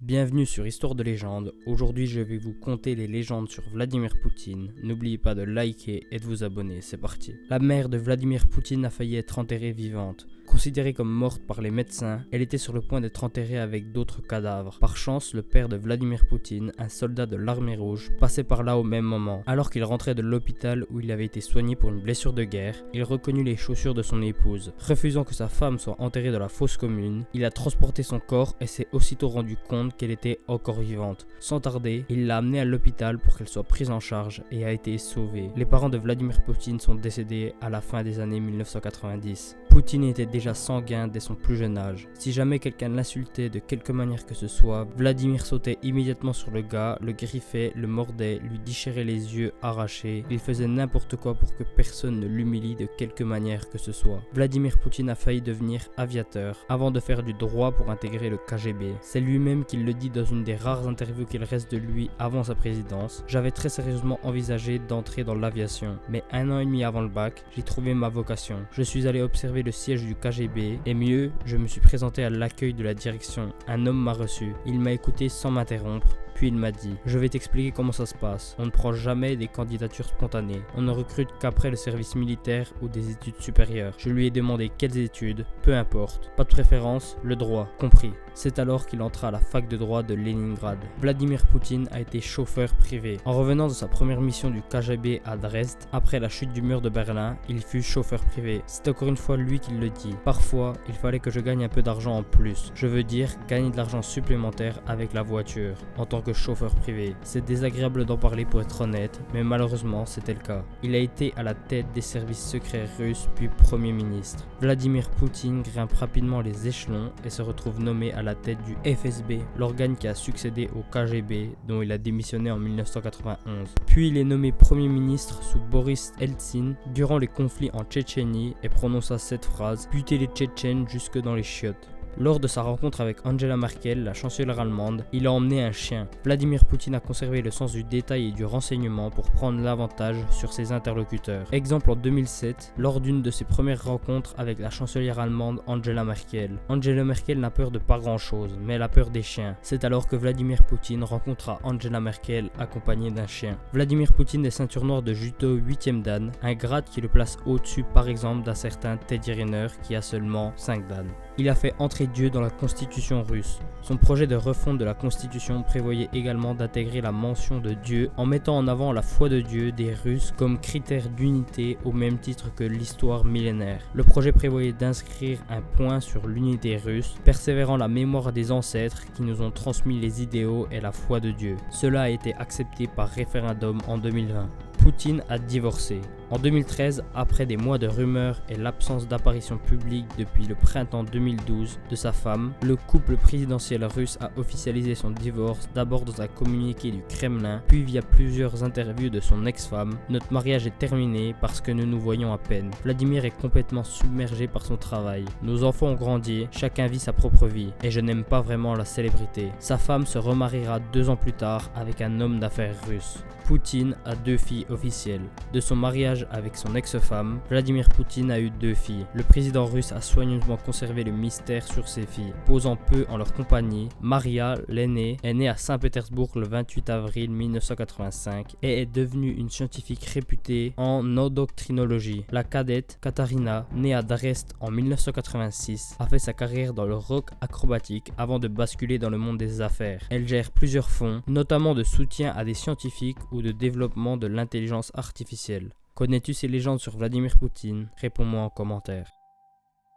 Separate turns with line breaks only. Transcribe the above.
Bienvenue sur Histoire de légende. Aujourd'hui je vais vous conter les légendes sur Vladimir Poutine. N'oubliez pas de liker et de vous abonner, c'est parti. La mère de Vladimir Poutine a failli être enterrée vivante. Considérée comme morte par les médecins, elle était sur le point d'être enterrée avec d'autres cadavres. Par chance, le père de Vladimir Poutine, un soldat de l'armée rouge, passait par là au même moment. Alors qu'il rentrait de l'hôpital où il avait été soigné pour une blessure de guerre, il reconnut les chaussures de son épouse. Refusant que sa femme soit enterrée dans la fosse commune, il a transporté son corps et s'est aussitôt rendu compte qu'elle était encore vivante. Sans tarder, il l'a amenée à l'hôpital pour qu'elle soit prise en charge et a été sauvée. Les parents de Vladimir Poutine sont décédés à la fin des années 1990. Poutine était déjà sanguin dès son plus jeune âge. Si jamais quelqu'un l'insultait de quelque manière que ce soit, Vladimir sautait immédiatement sur le gars, le griffait, le mordait, lui déchirait les yeux arrachés. Il faisait n'importe quoi pour que personne ne l'humilie de quelque manière que ce soit. Vladimir Poutine a failli devenir aviateur avant de faire du droit pour intégrer le KGB. C'est lui-même qui le dit dans une des rares interviews qu'il reste de lui avant sa présidence. J'avais très sérieusement envisagé d'entrer dans l'aviation, mais 1 an et demi avant le bac, j'ai trouvé ma vocation. Je suis allé observer le siège du KGB et mieux, je me suis présenté à l'accueil de la direction. Un homme m'a reçu. Il m'a écouté sans m'interrompre. Puis il m'a dit « Je vais t'expliquer comment ça se passe. On ne prend jamais des candidatures spontanées. On ne recrute qu'après le service militaire ou des études supérieures. » Je lui ai demandé quelles études, peu importe. Pas de préférence, le droit, compris. C'est alors qu'il entra à la fac de droit de Leningrad. Vladimir Poutine a été chauffeur privé. En revenant de sa première mission du KGB à Dresde, après la chute du mur de Berlin, il fut chauffeur privé. C'est encore une fois lui qui le dit. Parfois, il fallait que je gagne un peu d'argent en plus. Je veux dire, gagner de l'argent supplémentaire avec la voiture. En tant que chauffeur privé. C'est désagréable d'en parler pour être honnête, mais malheureusement c'était le cas. Il a été à la tête des services secrets russes puis Premier ministre. Vladimir Poutine grimpe rapidement les échelons et se retrouve nommé à la tête du FSB, l'organe qui a succédé au KGB dont il a démissionné en 1991. Puis il est nommé Premier ministre sous Boris Eltsine durant les conflits en Tchétchénie et prononça cette phrase « Buter les Tchétchènes jusque dans les chiottes ». Lors de sa rencontre avec Angela Merkel, la chancelière allemande, il a emmené un chien. Vladimir Poutine a conservé le sens du détail et du renseignement pour prendre l'avantage sur ses interlocuteurs. Exemple en 2007, lors d'une de ses premières rencontres avec la chancelière allemande Angela Merkel. Angela Merkel n'a peur de pas grand chose, mais elle a peur des chiens. C'est alors que Vladimir Poutine rencontra Angela Merkel accompagnée d'un chien. Vladimir Poutine est ceinture noire de judo 8e dan, un grade qui le place au-dessus par exemple d'un certain Teddy Riner qui a seulement 5 dan. Il a fait entrer Dieu dans la constitution russe. Son projet de refonte de la constitution prévoyait également d'intégrer la mention de Dieu en mettant en avant la foi de Dieu des Russes comme critère d'unité au même titre que l'histoire millénaire. Le projet prévoyait d'inscrire un point sur l'unité russe, persévérant la mémoire des ancêtres qui nous ont transmis les idéaux et la foi de Dieu. Cela a été accepté par référendum en 2020. Poutine a divorcé. En 2013, après des mois de rumeurs et l'absence d'apparition publique depuis le printemps 2012 de sa femme, le couple présidentiel russe a officialisé son divorce d'abord dans un communiqué du Kremlin, puis via plusieurs interviews de son ex-femme. Notre mariage est terminé parce que nous nous voyons à peine. Vladimir est complètement submergé par son travail. Nos enfants ont grandi, chacun vit sa propre vie et je n'aime pas vraiment la célébrité. Sa femme se remariera 2 ans plus tard avec un homme d'affaires russe. Poutine a 2 filles officielles. De son mariage avec son ex-femme, Vladimir Poutine a eu 2 filles. Le président russe a soigneusement conservé le mystère sur ses filles, posant peu en leur compagnie. Maria, l'aînée, est née à Saint-Pétersbourg le 28 avril 1985 et est devenue une scientifique réputée en endocrinologie. La cadette, Katarina, née à Dresde en 1986, a fait sa carrière dans le rock acrobatique avant de basculer dans le monde des affaires. Elle gère plusieurs fonds, notamment de soutien à des scientifiques ou de développement de l'intelligence artificielle. Connais-tu ces légendes sur Vladimir Poutine? Réponds-moi en commentaire.